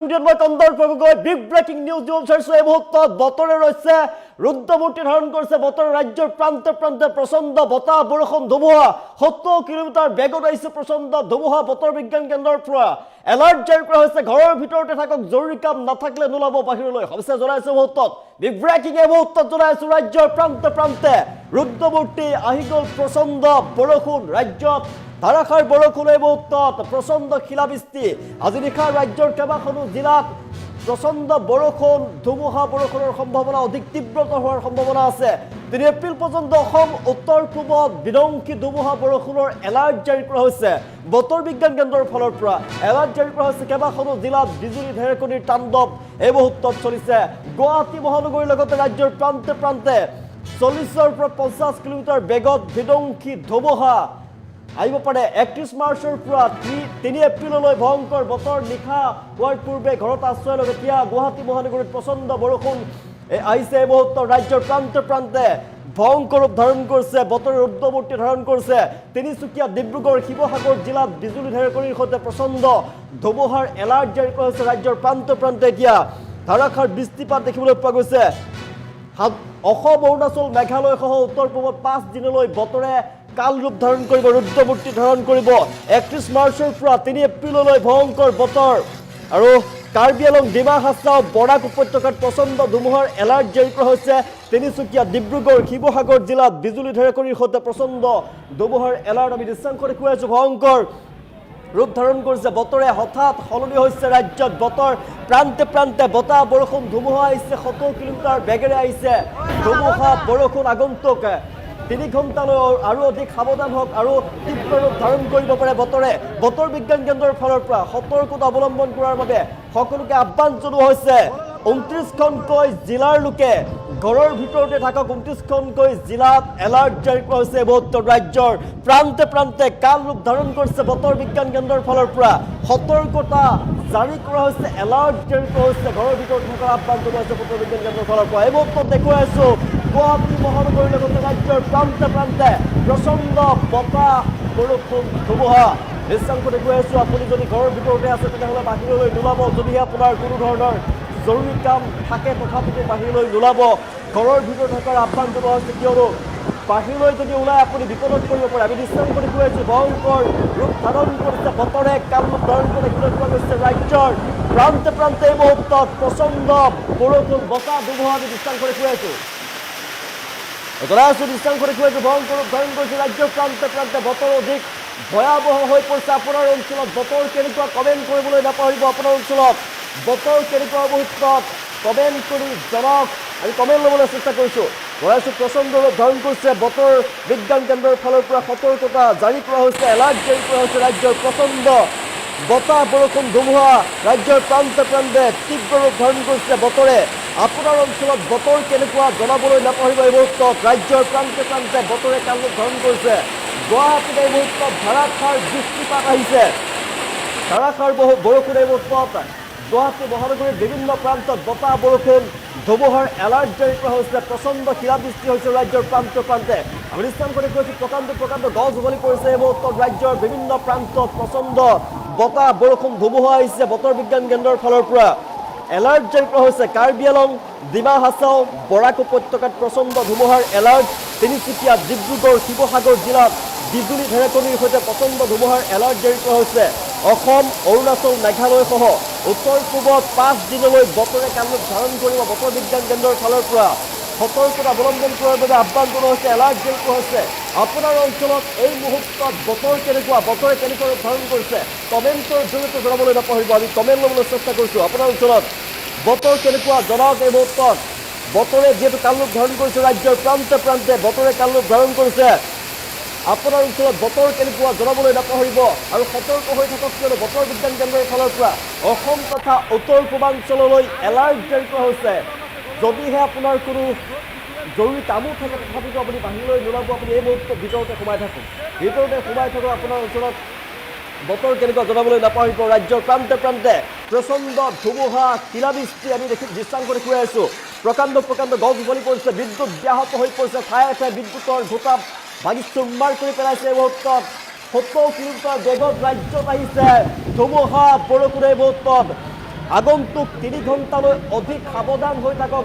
মই কন্দৰ্পকৈ big breaking news চাইছো এই মুহূৰ্তত বতৰে ৰৈছে ৰুদ্ৰমূৰ্তি ধাৰণ কৰিছে বতৰ ৰাজ্যৰ প্ৰান্তে প্ৰান্তে প্ৰচণ্ড বতাহ বৰষুণ ধুমুহা 70 কিলোমিটাৰ বেগত আহিছে প্ৰচণ্ড ধুমুহা বতৰ বিজ্ঞান কেন্দ্ৰৰ পৰা এলাৰ্ট জাৰি কৰা হৈছে ঘৰৰ ভিতৰতে থাকক জৰুৰী কাম নাথাকিলে নোলাব বাহিৰলৈ হৈছে জনাইছে মুহূৰ্তত বিগ ব্ৰেকিং এই মুহূৰ্তত জনাইছো ৰাজ্যৰ প্ৰান্তে প্ৰান্তে ৰুদ্ৰমূৰ্তি আহি গ'ল প্ৰচণ্ড বৰষুণ ৰাজ্যত ধাৰাসাৰ বৰষুণ এই মুহূৰ্তত প্ৰচণ্ড শিলাবৃষ্টি আজি নিশা ৰাজ্যৰ কেইবাখনো জিলাত প্ৰচণ্ড বৰষুণ ধুমুহা বৰষুণৰ সম্ভাৱনা অধিক তীব্ৰতৰ হোৱাৰ সম্ভাৱনা আছে 3 এপ্ৰিল পৰ্যন্ত অসম উত্তৰ পূবত বিধ্বংসী ধুমুহা বৰষুণৰ এলাৰ্ট জাৰি কৰা হৈছে বতৰ বিজ্ঞান কেন্দ্ৰৰ ফালৰ পৰা এলাৰ্ট জাৰি কৰা হৈছে কেইবাখনো জিলাত বিজুলী ঢেৰেকণিৰ তাণ্ডৱ এই মুহূৰ্তত চলিছে গুৱাহাটী মহানগৰীৰ লগতে ৰাজ্যৰ প্ৰান্তে প্ৰান্তে 40ৰ পৰা 50 কিলোমিটাৰ বেগত বিধ্বংসী ধুমুহা আহিব পাৰে 31 মাৰ্চৰ পৰা 3 এপ্ৰিললৈ ভয়ংকৰ বতৰ নিশা হোৱাৰ পূৰ্বে ঘৰত আশ্ৰয় লৈ এতিয়া গুৱাহাটী মহানগৰীত প্ৰচণ্ড বৰষুণ আহিছে এই মুহূৰ্তত ৰাজ্যৰ প্ৰান্তে প্ৰান্তে ভয়ংকৰ ৰূপ ধাৰণ কৰিছে বতৰ ৰুদ্ৰমূৰ্তি ধাৰণ কৰিছে তিনিচুকীয়া ডিব্ৰুগড় শিৱসাগৰ জিলাত বিজুলী ঢেৰেকণিৰ সৈতে প্ৰচণ্ড ধুমুহাৰ এলাৰ্ট জাৰি কৰা হৈছে ৰাজ্যৰ প্ৰান্তে প্ৰান্তে এতিয়া ধাৰাসাৰ বৃষ্টিপাত দেখিবলৈ পোৱা গৈছে অসম অৰুণাচল মেঘালয় সহ উত্তৰ পূবত 5 দিনলৈ বতৰে কাল ৰূপ ধাৰণ কৰিব ৰুদ্ৰমূৰ্তি ধাৰণ কৰিব 31 মাৰ্চৰ পৰা 3 এপ্ৰিললৈ ভয়ংকৰ বতৰ আৰু কাৰ্বি আংলং ডিমা হাছাও বৰাক উপত্যকাত প্ৰচণ্ড ধুমুহাৰ এলাৰ্ট জাৰি কৰা হৈছে তিনিচুকীয়া ডিব্ৰুগড় শিৱসাগৰ জিলাত বিজুলী ঢেৰেকণিৰ সৈতে প্ৰচণ্ড ধুমুহাৰ এলাৰ্ট আমি দৃশ্যাংশ দেখুৱাই আছো ভয়ংকৰ ৰূপ ধাৰণ কৰিছে বতৰে হঠাৎ সলনি হৈছে ৰাজ্যত বতৰ প্ৰান্তে প্ৰান্তে বতাহ বৰষুণ ধুমুহা আহিছে 70 কিলোমিটাৰ বেগেৰে আহিছে ধুমুহা বৰষুণ আগন্তুক 3 ঘণ্টালৈ আৰু অধিক সাৱধান হওক আৰু তীব্ৰ ৰূপ ধাৰণ কৰিব পাৰে বতৰে বতৰ বিজ্ঞান কেন্দ্ৰৰ ফালৰ পৰা সতৰ্কতা অৱলম্বন কৰাৰ বাবে সকলোকে আহ্বান জনোৱা হৈছে 29খনকৈ জিলাৰ লোকে ঘৰৰ ভিতৰতে থাকক 29খনকৈ জিলাত এলাৰ্ট জাৰি কৰা হৈছে মুহূৰ্তত ৰাজ্যৰ প্ৰান্তে প্ৰান্তে কাল ৰূপ ধাৰণ কৰিছে বতৰ বিজ্ঞান কেন্দ্ৰৰ ফালৰ পৰা সতৰ্কতা জাৰি কৰা হৈছে এলাৰ্ট জাৰি কৰা হৈছে ঘৰৰ ভিতৰত থকাৰ আহ্বান জনোৱা হৈছে বতৰ বিজ্ঞান কেন্দ্ৰৰ ফালৰ পৰা এই মুহূৰ্তত দেখুৱাই আছো গুৱাহাটী মহানগৰীৰ লগতে ৰাজ্যৰ প্ৰান্তে প্ৰান্তে প্ৰচণ্ড বতাহ বৰষুণ ধুমুহা দৃশ্যাংশ দেখুৱাই আছো আপুনি যদি ঘৰৰ ভিতৰতে আছে তেনেহ'লে বাহিৰলৈ নোলাব যদিহে আপোনাৰ কোনো ধৰণৰ জৰুৰী কাম থাকে তথাপিতো বাহিৰলৈ নোলাব ঘৰৰ ভিতৰত থকাৰ আহ্বান জনোৱা হৈছে কিয়নো বাহিৰলৈ যদি ওলাই আপুনি বিপদত পৰিব পাৰে আমি দৃশ্যাংশ দেখুৱাই আছো ভয়ংকৰ ৰূপ ধাৰণ কৰিছে বতৰে কাল ৰূপ ধাৰণ কৰি দেখিবলৈ পোৱা গৈছে ৰাজ্যৰ প্ৰান্তে প্ৰান্তে এই মুহূৰ্তত প্ৰচণ্ড বৰষুণ বতাহ ধুমুহা আমি দৃশ্যাংশ দেখুৱাই আছো দৃশ্যাংশ দেখুৱাই আছো ভয়ংকৰ ৰূপ ধাৰণ কৰিছে ৰাজ্যৰ প্ৰান্তে প্ৰান্তে বতৰ অধিক ভয়াৱহ হৈ পৰিছে আপোনাৰ অঞ্চলত বতৰ কেনেকুৱা কমেণ্ট কৰিবলৈ নাপাহৰিব আপোনাৰ অঞ্চলত বতৰ কেনেকুৱা মুহূৰ্তত কমেণ্ট কৰি জনাওক আমি কমেণ্ট ল'বলৈ চেষ্টা কৰিছোঁ প্ৰচণ্ড ৰূপ ধাৰণ কৰিছে বতৰ বিজ্ঞান কেন্দ্ৰৰ ফালৰ পৰা সতৰ্কতা জাৰি কৰা হৈছে এলাৰ্ট জাৰি কৰা হৈছে ৰাজ্যৰ প্ৰচণ্ড বতাহ বৰষুণ ধুমুহা ৰাজ্যৰ প্ৰান্তে প্ৰান্তে তীব্ৰ ৰূপ ধাৰণ কৰিছে বতৰে আপোনাৰ অঞ্চলত বতৰ কেনেকুৱা জনাবলৈ নাপাহৰিব এই মুহূৰ্তত ৰাজ্যৰ প্ৰান্তে প্ৰান্তে বতৰে কাল ৰূপ ধাৰণ কৰিছে গুৱাহাটীত এই মুহূৰ্তত ধাৰাসাৰ বৃষ্টিপাত আহিছে ধাৰাসাৰ বৰষুণ এই মুহূৰ্তত গুৱাহাটী মহানগৰীৰ বিভিন্ন প্ৰান্তত বতাহ বৰষুণ ধুমুহাৰ এলাৰ্ট জাৰি কৰা হৈছে প্ৰচণ্ড শিলাবৃষ্টি হৈছে ৰাজ্যৰ প্ৰান্তে প্ৰান্তে আমি দৃশ্যাংশ দেখুৱাইছো প্ৰকাণ্ড গছ উঘলি পৰিছে এই মুহূৰ্তত ৰাজ্যৰ বিভিন্ন প্ৰান্তত প্ৰচণ্ড বতাহ বৰষুণ ধুমুহা আহিছে বতৰ বিজ্ঞান কেন্দ্ৰৰ ফালৰ পৰা এলাৰ্ট জাৰি কৰা হৈছে কাৰ্বি আংলং ডিমা হাছাও বৰাক উপত্যকাত প্ৰচণ্ড ধুমুহাৰ এলাৰ্ট তিনিচুকীয়া ডিব্ৰুগড় শিৱসাগৰ জিলাত বিজুলী ঢেৰেকণিৰ সৈতে প্ৰচণ্ড ধুমুহাৰ এলাৰ্ট জাৰি কৰা হৈছে অসম অৰুণাচল মেঘালয় সহ উত্তৰ পূবত 5 দিনলৈ বতৰে কাল ৰূপ ধাৰণ কৰিব বতৰ বিজ্ঞান কেন্দ্ৰৰ ফালৰ পৰা সতৰ্কতা অৱলম্বন কৰাৰ বাবে আহ্বান জনোৱা হৈছে এলাৰ্ট জাৰি কৰা হৈছে আপোনাৰ অঞ্চলত এই মুহূৰ্তত বতৰ কেনেকুৱা বতৰে কেনেকুৱা ৰূপ ধাৰণ কৰিছে কমেণ্টৰ জৰিয়তে জনাবলৈ নাপাহৰিব আমি কমেণ্ট ল'বলৈ চেষ্টা কৰিছোঁ আপোনাৰ অঞ্চলত বতৰ কেনেকুৱা জনাওক এই মুহূৰ্তত বতৰে যিহেতু কাল ৰূপ ধাৰণ কৰিছে ৰাজ্যৰ প্ৰান্তে প্ৰান্তে বতৰে কাল ৰূপ ধাৰণ কৰিছে আপোনাৰ অঞ্চলত বতৰ কেনেকুৱা জনাবলৈ নাপাহৰিব আৰু সতৰ্ক হৈ থাকক কিয়নো বতৰ বিজ্ঞান কেন্দ্ৰৰ ফালৰ পৰা অসম তথা উত্তৰ পূৰ্বাঞ্চললৈ এলাৰ্ট জাৰি কৰা হৈছে যদিহে আপোনাৰ কোনো জৰুৰী কামো থাকে তথাপিতো আপুনি বাহিৰলৈ নোলাব আপুনি এই মুহূৰ্তত ভিতৰতে সোমাই থাকক আপোনাৰ অঞ্চলত বতৰ কেনেকুৱা জনাবলৈ নাপাহৰিব ৰাজ্যৰ প্ৰান্তে প্ৰান্তে প্ৰচণ্ড ধুমুহা শিলাবৃষ্টি আমি দৃশ্যাংশ দেখুৱাই আছো প্ৰকাণ্ড গছ উঘলি পৰিছে বিদ্যুৎ ব্যাহত হৈ পৰিছে ঠায়ে ঠায়ে বিদ্যুতৰ খুঁটা ভাগি চুৰমাৰ কৰি পেলাইছে এই মুহূৰ্তত 70 কিলোমিটাৰ বেগত ৰাজ্যত আহিছে ধুমুহা বৰষুণে মুহূৰ্তত আগন্তুক 3 ঘণ্টালৈ অধিক সাৱধান হৈ থাকক,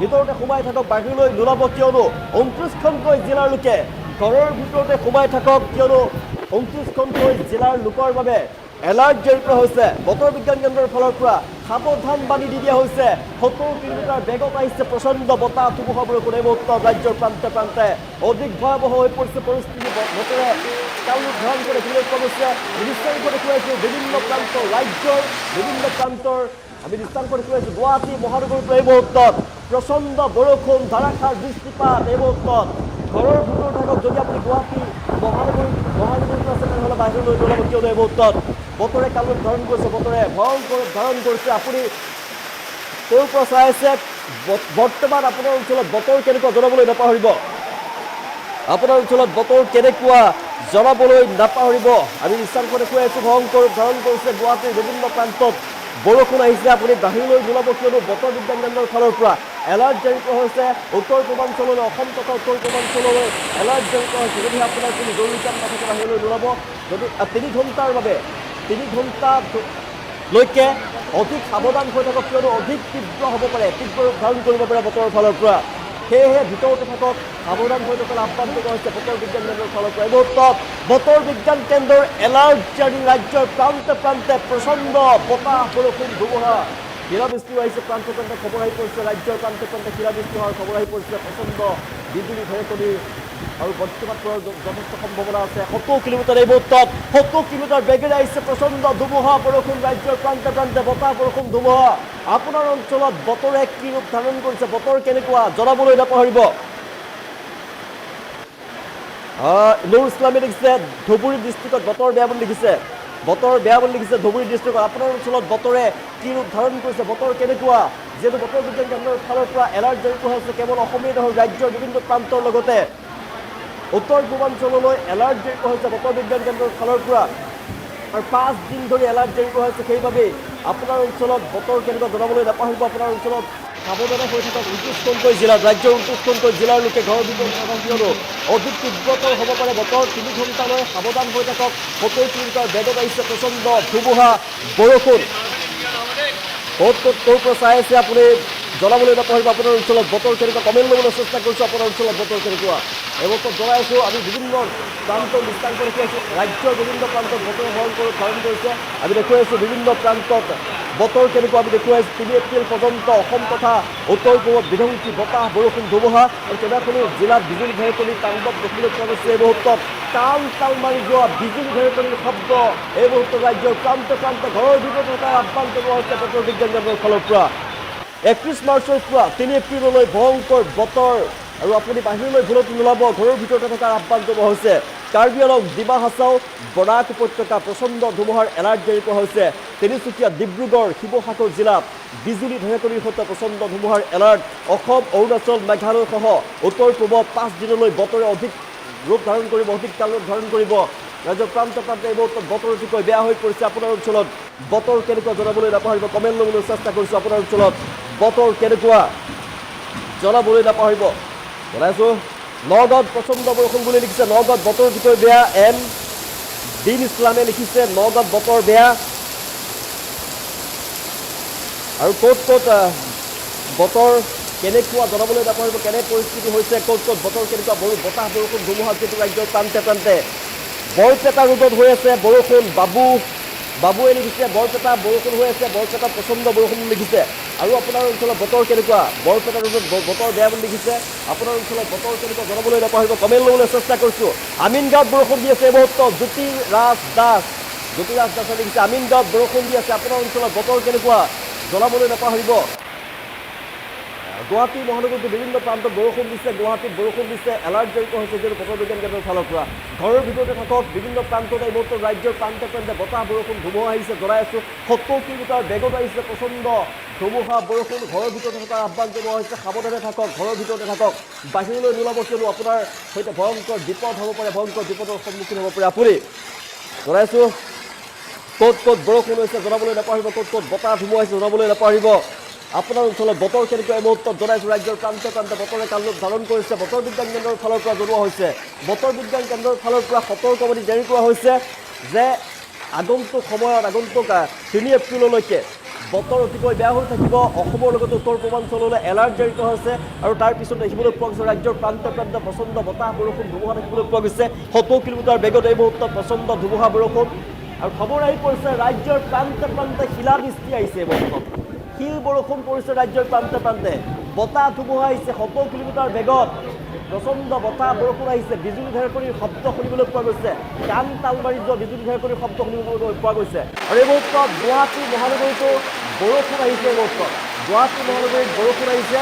ভিতৰতে সোমাই থাকক, বাহিৰলৈ নোলাব, কিয়নো 29খনকৈ জিলাৰ লোকে ঘৰৰ ভিতৰতে সোমাই থাকক, কিয়নো 29খনকৈ জিলাৰ লোকৰ বাবে এলাৰ্ট জাৰি কৰা হৈছে। বতৰ বিজ্ঞান কেন্দ্ৰৰ ফালৰ পৰা সাৱধান বাণী দি দিয়া হৈছে। 70 কিলোমিটাৰ বেগত আহিছে প্ৰচণ্ড বতাহ, ধুমুহা, বৰষুণ। এই মুহূৰ্তত ৰাজ্যৰ প্ৰান্তে প্ৰান্তে অধিক ভয়াৱহ হৈ পৰিছে পৰিস্থিতি। বতৰে কাল ধাৰণ কৰি দেখিবলৈ পোৱা গৈছে। দৃশ্যাংশ দেখুৱাইছোঁ বিভিন্ন প্ৰান্তৰ, ৰাজ্যৰ বিভিন্ন প্ৰান্তৰ আমি দৃশ্যাংশ দেখুৱাইছোঁ। গুৱাহাটী মহানগৰীত এই মুহূৰ্তত প্ৰচণ্ড বৰষুণ, ধাৰাসাৰ বৃষ্টিপাত। এই মুহূৰ্তত ঘৰৰ ভিতৰত থাকক, যদি আপুনি গুৱাহাটী মহানগৰীত আছে তেনেহ'লে বাহিৰলৈ নোলাব, কিয়নো এই মুহূৰ্তত বতৰে কাল ধাৰণ কৰিছে, বতৰে ভয়ংকৰ ধাৰণ কৰিছে। আপুনি ক'ৰ পৰা চাই আছে, বৰ্তমান আপোনাৰ অঞ্চলত বতৰ কেনেকুৱা জনাবলৈ নাপাহৰিব। আপোনাৰ অঞ্চলত বতৰ কেনেকুৱা জনাবলৈ নাপাহৰিব। আমি দৃশ্যাংশ দেখুৱাই আছোঁ, ভয়ংকৰ ধাৰণ কৰিছে গুৱাহাটীৰ বিভিন্ন প্ৰান্তত বৰষুণ আহিছে। আপুনি বাহিৰলৈ নোলাব, কিয়নো বতৰ বিজ্ঞান কেন্দ্ৰৰ ফালৰ পৰা এলাৰ্ট জাৰি কৰা হৈছে। উত্তৰ পূৰ্বাঞ্চললৈ, অসম তথা উত্তৰ পূৰ্বাঞ্চললৈ এলাৰ্ট জাৰি কৰা হৈছে। যদি আপোনাৰ কোনো জৰুৰী কাম নাথাকে বাহিৰলৈ নোলাব। যদি 3 ঘণ্টাৰ বাবে 3 ঘণ্টালৈকে অধিক সাৱধান হৈ থাকক, কিয়নো অধিক তীব্ৰ হ'ব পাৰে, তীব্ৰ ৰূপ ধাৰণ কৰিব পাৰে বতৰৰ ফালৰ পৰা। সেয়েহে ভিতৰতে থাকক, সাৱধান হৈ থকা আহ্বান কৰা হৈছে বতৰ বিজ্ঞান কেন্দ্ৰৰ ফালৰ পৰা। এই মুহূৰ্তত বতৰ বিজ্ঞান কেন্দ্ৰৰ এলাৰ্ট জাৰি, ৰাজ্যৰ প্ৰান্তে প্ৰান্তে প্ৰচণ্ড বতাহ, বৰষুণ, ধুমুহা, শিলাবৃষ্টি আহিছে। প্ৰান্তে প্ৰান্তে খবৰ আহি পৰিছে, ৰাজ্যৰ প্ৰান্তে প্ৰান্তে শিলাবৃষ্টি হোৱাৰ খবৰ আহি পৰিছে। প্ৰচণ্ড বিজুলী, ঢেৰেকনি আৰু বজ্ৰপাত পৰাৰ যথেষ্ট সম্ভাৱনা আছে। 70 কিলোমিটাৰ এই মুহূৰ্তত 70 কিলোমিটাৰ বেগেৰে আহিছে প্ৰচণ্ড ধুমুহা, বৰষুণ, ৰাজ্যৰ প্ৰান্তে প্ৰান্তে বতাহ, বৰষুণ, ধুমুহা। আপোনাৰ অঞ্চলত বতৰে কি ৰূপ ধাৰণ কৰিছে, বতৰ কেনেকুৱা জনাবলৈ নাপাহৰিব। নুৰ ইছলামে লিখিছে ধুবুৰী ডিষ্ট্ৰিক্টত বতৰ বেয়া বুলি লিখিছে, বতৰ বেয়া বুলি লিখিছে ধুবুৰী ডিষ্ট্ৰিক্টত। আপোনাৰ অঞ্চলত বতৰে কি ৰূপ ধাৰণ কৰিছে, বতৰ কেনেকুৱা? যিহেতু বতৰ বিজ্ঞান কেন্দ্ৰৰ ফালৰ পৰা এলাৰ্ট জাৰি কৰা হৈছে, কেৱল অসমেই নহয়, ৰাজ্যৰ বিভিন্ন প্ৰান্তৰ লগতে উত্তৰ পূৰ্বাঞ্চললৈ এলাৰ্ট জাৰি কৰা হৈছে বতৰ বিজ্ঞান কেন্দ্ৰৰ ফালৰ পৰা। আৰু 5 দিন ধৰি এলাৰ্ট জাৰি কৰা হৈছে। সেইবাবেই আপোনাৰ অঞ্চলত বতৰ কেনেকুৱা জনাবলৈ নাপাহৰিব। আপোনাৰ অঞ্চলত সাৱধানে হৈ থাকক 29খনকৈ জিলাত, ৰাজ্যৰ 29খনকৈ জিলাৰ লোকে ঘৰৰ ভিতৰত থাকক, কিয়নো অধিক তীব্ৰতৰ হ'ব পাৰে বতৰ। 3 ঘণ্টালৈ সাৱধান হৈ থাকক। 70 কিলোমিটাৰ বেগত আহিছে প্ৰচণ্ড ধুমুহা, বৰষুণ। ক'ৰ পৰা চাই আছে আপুনি জনাবলৈ নাপাহৰিব। আপোনাৰ অঞ্চলত বতৰ কেনেকুৱা কমেণ্ট ল'বলৈ চেষ্টা কৰিছোঁ। আপোনাৰ অঞ্চলত বতৰ কেনেকুৱা এই মুহূৰ্তত জনাই আছোঁ। আমি বিভিন্ন প্ৰান্তৰ দৃষ্টান্ত দেখুৱাইছোঁ, ৰাজ্যৰ বিভিন্ন প্ৰান্তত বতৰে ভয়ংকৰ ধাৰণ কৰিছে। আমি দেখুৱাই আছোঁ বিভিন্ন প্ৰান্তত বতৰ কেনেকুৱা আমি দেখুৱাইছোঁ। 3 এপ্ৰিল পৰ্যন্ত অসম তথা উত্তৰ পূবত বিধ্বংসী বতাহ, বৰষুণ, ধুমুহা আৰু কেইবাখনো জিলাত বিজুলী ঢেৰেকনি তাণ্ডৱ দেখিবলৈ পোৱা গৈছে। এই মুহূৰ্তত তাল মাৰি যোৱা বিজুলী ঢেৰেকনিৰ শব্দ। এই মুহূৰ্তত ৰাজ্যৰ প্ৰান্তে প্ৰান্তে ঘৰৰ ভিতৰত থকাৰ আহ্বান জনোৱা হৈছে বতৰ বিজ্ঞান কেন্দ্ৰৰ ফালৰ পৰা। 31 মাৰ্চৰ পৰা 3 এপ্ৰিললৈ ভয়ংকৰ বতৰ, আৰু আপুনি বাহিৰলৈ ভুলতো নোলাব, ঘৰৰ ভিতৰতে থকাৰ আহ্বান জনোৱা হৈছে। কাৰ্বি আংলং, ডিমা হাছাও, বৰাক উপত্যকা প্ৰচণ্ড ধুমুহাৰ এলাৰ্ট জাৰি কৰা হৈছে। তিনিচুকীয়া, ডিব্ৰুগড়, শিৱসাগৰ জিলাত বিজুলী ঢেৰেকনিৰ সৈতে প্ৰচণ্ড ধুমুহাৰ এলাৰ্ট। অসম, অৰুণাচল, মেঘালয় সহ উত্তৰ পূবত 5 দিনলৈ বতৰে অধিক ৰূপ ধাৰণ কৰিব, অধিক কাল ৰূপ ধাৰণ কৰিব। ৰাজ্যৰ প্ৰান্তে প্ৰান্তে এই মুহূৰ্তত বতৰ অতিকৈ বেয়া হৈ পৰিছে। আপোনাৰ অঞ্চলত বতৰ কেনেকুৱা জনাবলৈ নাপাহৰিব। কমেণ্ট ল'বলৈ চেষ্টা কৰিছোঁ। আপোনাৰ অঞ্চলত বতৰ কেনেকুৱা জনাবলৈ নাপাহৰিব। জনাইছোঁ নগাঁৱত প্ৰচণ্ড বৰষুণ বুলি লিখিছে, নগাঁৱত বতৰ অতিকৈ বেয়া। দিন ইছলামে লিখিছে নগাঁৱত বতৰ বেয়া। আৰু ক'ত বতৰ কেনেকুৱা জনাবলৈ নাপাহৰিব। কেনে পৰিস্থিতি হৈছে, ক'ত বতৰ কেনেকুৱা, বতাহ, বৰষুণ, ধুমুহা যিটো ৰাজ্যৰ প্ৰান্তে প্ৰান্তে। বৰপেটা ৰোডত হৈ আছে বৰষুণ, বাবুৱে লিখিছে বৰপেটা বৰষুণ হৈ আছে, বৰপেটা প্ৰচণ্ড বৰষুণ লিখিছে। আৰু আপোনাৰ অঞ্চলত বতৰ কেনেকুৱা, বৰপেটা ৰোডত বতৰ বেয়া বুলি লিখিছে। আপোনাৰ অঞ্চলত বতৰ কেনেকুৱা জনাবলৈ নাপাহৰিব। কমেণ্ট ল'বলৈ চেষ্টা কৰিছোঁ। আমিনগাঁৱত বৰষুণ দি আছে এই মুহূৰ্তত, জ্যোতিৰাজ দাসে লিখিছে আমিনগাঁৱত বৰষুণ দি আছে। আপোনাৰ অঞ্চলত বতৰ কেনেকুৱা জনাবলৈ নাপাহৰিব। গুৱাহাটী মহানগৰীত বিভিন্ন প্ৰান্তত বৰষুণ দিছে, গুৱাহাটীত বৰষুণ দিছে, এলাৰ্ট জাৰি কৰা হৈছে যিহেতু বতৰ বিজ্ঞান কেন্দ্ৰৰ ফালৰ পৰা। ঘৰৰ ভিতৰতে থাকক, বিভিন্ন প্ৰান্তত এই মুহূৰ্তত ৰাজ্যৰ প্ৰান্তে প্ৰান্তে বতাহ, বৰষুণ, ধুমুহা আহিছে। জনাই আছোঁ 70 কিলোমিটাৰ বেগত আহিছে প্ৰচণ্ড ধুমুহা, বৰষুণ। ঘৰৰ ভিতৰতে থকাৰ আহ্বান জনোৱা হৈছে। সাৱধানে থাকক, ঘৰৰ ভিতৰতে থাকক, বাহিৰলৈ নোলাব, কিয়নো আপোনাৰ সৈতে ভয়ংকৰ বিপদ হ'ব পাৰে, ভয়ংকৰ বিপদৰ সন্মুখীন হ'ব পাৰে আপুনি। জনাইছোঁ ক'ত বৰষুণ হৈছে জনাবলৈ নাপাহৰিব, ক'ত বতাহ, ধুমুহা হৈছে জনাবলৈ নাপাহৰিব। আপোনাৰ অঞ্চলত বতৰ কেনেকুৱা এই মুহূৰ্তত জনাইছোঁ। ৰাজ্যৰ প্ৰান্তে প্ৰান্তে বতৰে কাল ৰূপ ধাৰণ কৰিছে। বতৰ বিজ্ঞান কেন্দ্ৰৰ ফালৰ পৰা জনোৱা হৈছে, বতৰ বিজ্ঞান কেন্দ্ৰৰ ফালৰ পৰা সতৰ্কবাণী জাৰি কৰা হৈছে যে আগন্তুক সময়ত, আগন্তুক 3 এপ্ৰিললৈকে বতৰ অতিকৈ বেয়া হৈ থাকিব অসমৰ লগতে উত্তৰ পূৰ্বাঞ্চললৈ এলাৰ্ট জাৰি কৰা হৈছে আৰু তাৰ পিছত দেখিবলৈ পোৱা গৈছে ৰাজ্যৰ প্ৰান্তে প্ৰান্তে প্ৰচণ্ড বতাহ বৰষুণ ধুমুহা দেখিবলৈ পোৱা গৈছে 70 কিলোমিটাৰ বেগত এই মুহূৰ্তত প্ৰচণ্ড ধুমুহা বৰষুণ আৰু খবৰ আহি পৰিছে ৰাজ্যৰ প্ৰান্তে প্ৰান্তে শিলাবৃষ্টি আহিছে এই মুহূৰ্তত শিল বৰষুণ পৰিছে ৰাজ্যৰ প্ৰান্তে প্ৰান্তে বতাহ ধুমুহা আহিছে 70 কিলোমিটাৰ বেগত প্ৰচণ্ড বতাহ বৰষুণ আহিছে বিজুলী ঢেৰেকনিৰ শব্দ শুনিবলৈ পোৱা গৈছে কাণ তাল মাৰি যোৱা বিজুলী ঢেৰেকনিৰ শব্দ শুনিবলৈ পোৱা গৈছে আৰু এই মুহূৰ্তত গুৱাহাটী মহানগৰীতো বৰষুণ আহিছে এই মুহূৰ্তত গুৱাহাটী মহানগৰীত বৰষুণ আহিছে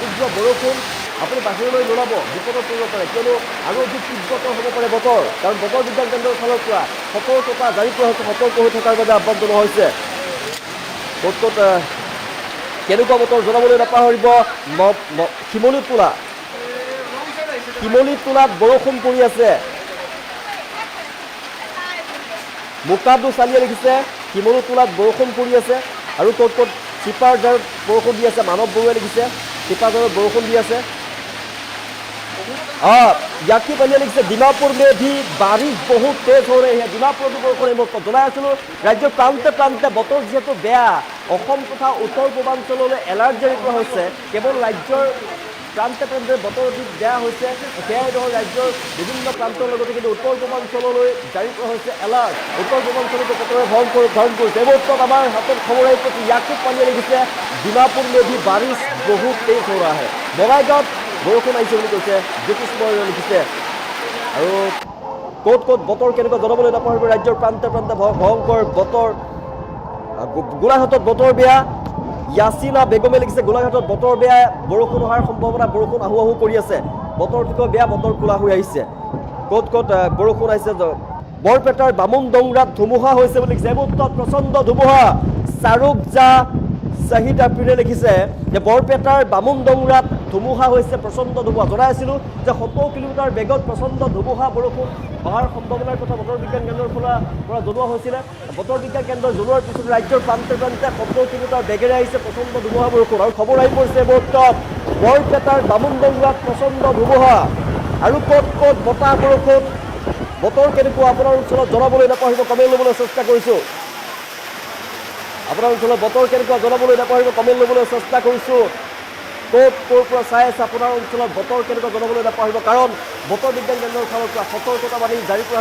তীব্ৰ বৰষুণ আপুনি বাহিৰলৈ নোলাব বিপদত পৰিব পাৰে কিয়নো আৰু অধিক তীব্ৰতৰ হ'ব পাৰে বতৰ কাৰণ বতৰ বিজ্ঞান কেন্দ্ৰৰ ফালৰ পৰা সতৰ্কতা জাৰি কৰা হৈছে সতৰ্ক হৈ থকাৰ বাবে আহ্বান জনোৱা হৈছে ক'ত ক'ত কেনেকুৱা বতৰ জনাবলৈ নাপাহৰিব শিমলুত তোলাত বৰষুণ পৰি আছে মোকাদু চালিয়ে লিখিছে শিমলুত তোলাত বৰষুণ পৰি আছে আৰু ক'ত ক'ত চিপাঝাৰত বৰষুণ দি আছে মানৱ বৰুৱাই লিখিছে চিপাঝাৰত বৰষুণ দি আছে याकी पालिया लिखिছে ডিমাপুৰ में भी बारिश बहुत तेज हो रही है ডিমাপুৰ বৰষুণ মই জনাই আছিলোঁ ৰাজ্যৰ প্ৰান্তে প্ৰান্তে বতৰ যেহেতু বেয়া অসম তথা উত্তৰ পূৰ্বাঞ্চললৈ এলাৰ্ট জাৰি কৰা হৈছে কেৱল ৰাজ্যৰ প্ৰান্তে প্ৰান্তে বতৰ অধিক বেয়া হৈছে সেয়াই নহয় ৰাজ্যৰ বিভিন্ন প্ৰান্তৰ লগতে কিন্তু উত্তৰ পূৰ্বাঞ্চললৈ জাৰি কৰা হৈছে এলাৰ্ট উত্তৰ পূৰ্বাঞ্চলতো বতৰে ভয়ংকৰ ধাৰণ কৰিছে এই মুহূৰ্তত আমাৰ হাতত খবৰ আহি পৰিছে ইয়াকুব পালিয়া লিখিছে ডিমাপুৰ में भी बारिश बहुत तेज हो रहा है বঙাইগাঁৱত বৰষুণ আহিছে বুলি কৈছে জ্যোতিষ মহৰীয়ে লিখিছে আৰু ক'ত ক'ত বতৰ কেনেকুৱা জনাবলৈ নাপাহৰিব ৰাজ্যৰ প্ৰান্তে প্ৰান্তে ভয়ংকৰ বতৰ গোলাঘাটত বতৰ বেয়া ইয়াছিনা বেগমে লিখিছে গোলাঘাটত বতৰ বেয়া বৰষুণ অহাৰ সম্ভাৱনা বৰষুণ আহু আহু কৰি আছে বতৰ অতিকৈ বেয়া বতৰ কোলা হৈ আহিছে ক'ত ক'ত বৰষুণ আহিছে বৰপেটাৰ বামুণডংৰাত ধুমুহা হৈছে বুলি লিখিছে এই মুহূৰ্তত প্ৰচণ্ড ধুমুহা চাৰুকজা শহীদ আফ্ৰিনে লিখিছে যে বৰপেটাৰ বামুণডংৰাত ধুমুহা হৈছে প্ৰচণ্ড ধুমুহা জনাই আছিলোঁ যে 70 কিলোমিটাৰ বেগত প্ৰচণ্ড ধুমুহা বৰষুণ অহাৰ সম্ভাৱনাৰ কথা বতৰ বিজ্ঞান কেন্দ্ৰৰ পৰা জনোৱা হৈছিলে বতৰ বিজ্ঞান কেন্দ্ৰৰ জনোৱাৰ পিছত ৰাজ্যৰ প্ৰান্তে প্ৰান্তে 70 কিলোমিটাৰ বেগেৰে আহিছে প্ৰচণ্ড ধুমুহা বৰষুণ আৰু খবৰ আহি পৰিছে মুহূৰ্তত বৰপেটাৰ বামুণডংৰাত প্ৰচণ্ড ধুমুহা আৰু ক'ত ক'ত বতাহ বৰষুণ বতৰ কেনেকুৱা আপোনাৰ অঞ্চলত জনাবলৈ নাপাহৰিব কমেণ্ট ল'বলৈ চেষ্টা কৰিছোঁ আপোনাৰ অঞ্চলত বতৰ কেনেকুৱা জনাবলৈ নাপাহৰিব কমেণ্ট ল'বলৈ চেষ্টা কৰিছোঁ ক'ত ক'ৰ পৰা চাই আছে আপোনাৰ অঞ্চলত বতৰ কেনেকুৱা জনাবলৈ নাপাহৰিব কাৰণ বতৰ বিজ্ঞান কেন্দ্ৰৰ ফালৰ পৰা সতৰ্কতাবাণী জাৰি কৰা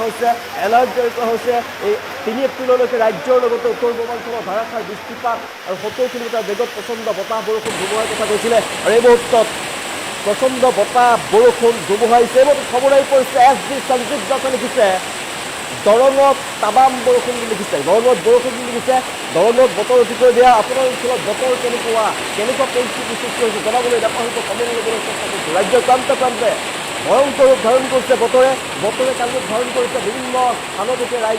হৈছে এলাৰ্ট জাৰি কৰা হৈছে এই 3 এপ্ৰিললৈকে ৰাজ্যৰ লগতে উত্তৰ পূৰ্বাঞ্চলৰ ধাৰাসাৰ বৃষ্টিপাত আৰু 70 কিলোমিটাৰ বেগত প্ৰচণ্ড বতাহ বৰষুণ ধুমুহাৰ কথা কৈছিলে আৰু এই মুহূৰ্তত প্ৰচণ্ড বতাহ বৰষুণ ধুমুহা আহিছে এই মুহূৰ্তত খবৰ আহি পৰিছে SG সঞ্জীৱ দাসে লিখিছে দৰঙত তামাম বৰষুণ বুলি লিখিছে দৰঙত বৰষুণ বুলি লিখিছে দৰঙত বতৰ অতিকৈ বেয়া আপোনাৰ অঞ্চলত বতৰ কেনেকুৱা পৰিস্থিতি সৃষ্টি হৈছে জনাবলৈ নাপাহৰিব কমেণ্ট ল'বলৈ চেষ্টা কৰিছোঁ ৰাজ্যৰ প্ৰান্তে প্ৰান্তে ভয়ংকৰ ৰূপ ধাৰণ কৰিছে বতৰে কাল ৰূপ ধাৰণ কৰিছে বিভিন্ন স্থানত এতিয়া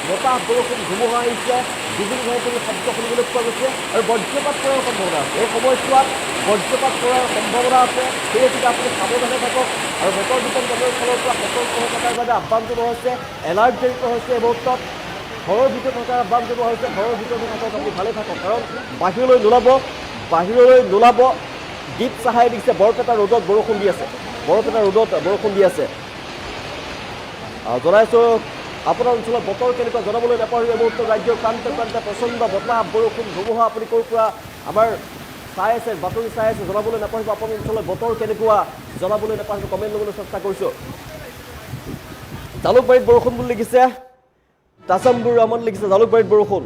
বতাহ বৰষুণ ধুমুহা আহিছে বিজুলী ঢেৰেকনিৰ শব্দ শুনিবলৈ পোৱা গৈছে আৰু বজ্ৰপাত কৰাৰ সম্ভাৱনা আছে এই সময়ছোৱাত বজ্ৰপাত কৰাৰ সম্ভাৱনা আছে সেই হেতুকে আপুনি সাৱধানে থাকক আৰু বতৰ বিজ্ঞান কেন্দ্ৰৰ ফালৰ পৰা সতৰ্ক হৈ থকাৰ বাবে আহ্বান জনোৱা হৈছে এলাৰ্ট জাৰি কৰা হৈছে এই মুহূৰ্তত ঘৰৰ ভিতৰত থকাৰ আহ্বান জনোৱা হৈছে ঘৰৰ ভিতৰত থাকক আপুনি ভালে থাকক কাৰণ বাহিৰলৈ নোলাব দীপ চাহাই লিখিছে বৰপেটা ৰোডত বৰষুণ দি আছে জনাইছোঁ আপোনাৰ অঞ্চলত বতৰ কেনেকুৱা জনাবলৈ নাপাহৰিব এই মুহূৰ্তত ৰাজ্যৰ প্ৰান্তে প্ৰান্তে প্ৰচণ্ড বতাহ বৰষুণ ধুমুহা আপুনি ক'ৰ পৰা আমাৰ চাই আছে বাতৰি চাই আছে জনাবলৈ নাপাহৰিব আপোনাৰ অঞ্চলত বতৰ কেনেকুৱা জনাবলৈ নাপাহৰিব কমেণ্ট ল'বলৈ চেষ্টা কৰিছোঁ জালুকবাৰীত বৰষুণ বুলি লিখিছে তাছাম্বুৰ ৰহমান লিখিছে জালুকবাৰীত বৰষুণ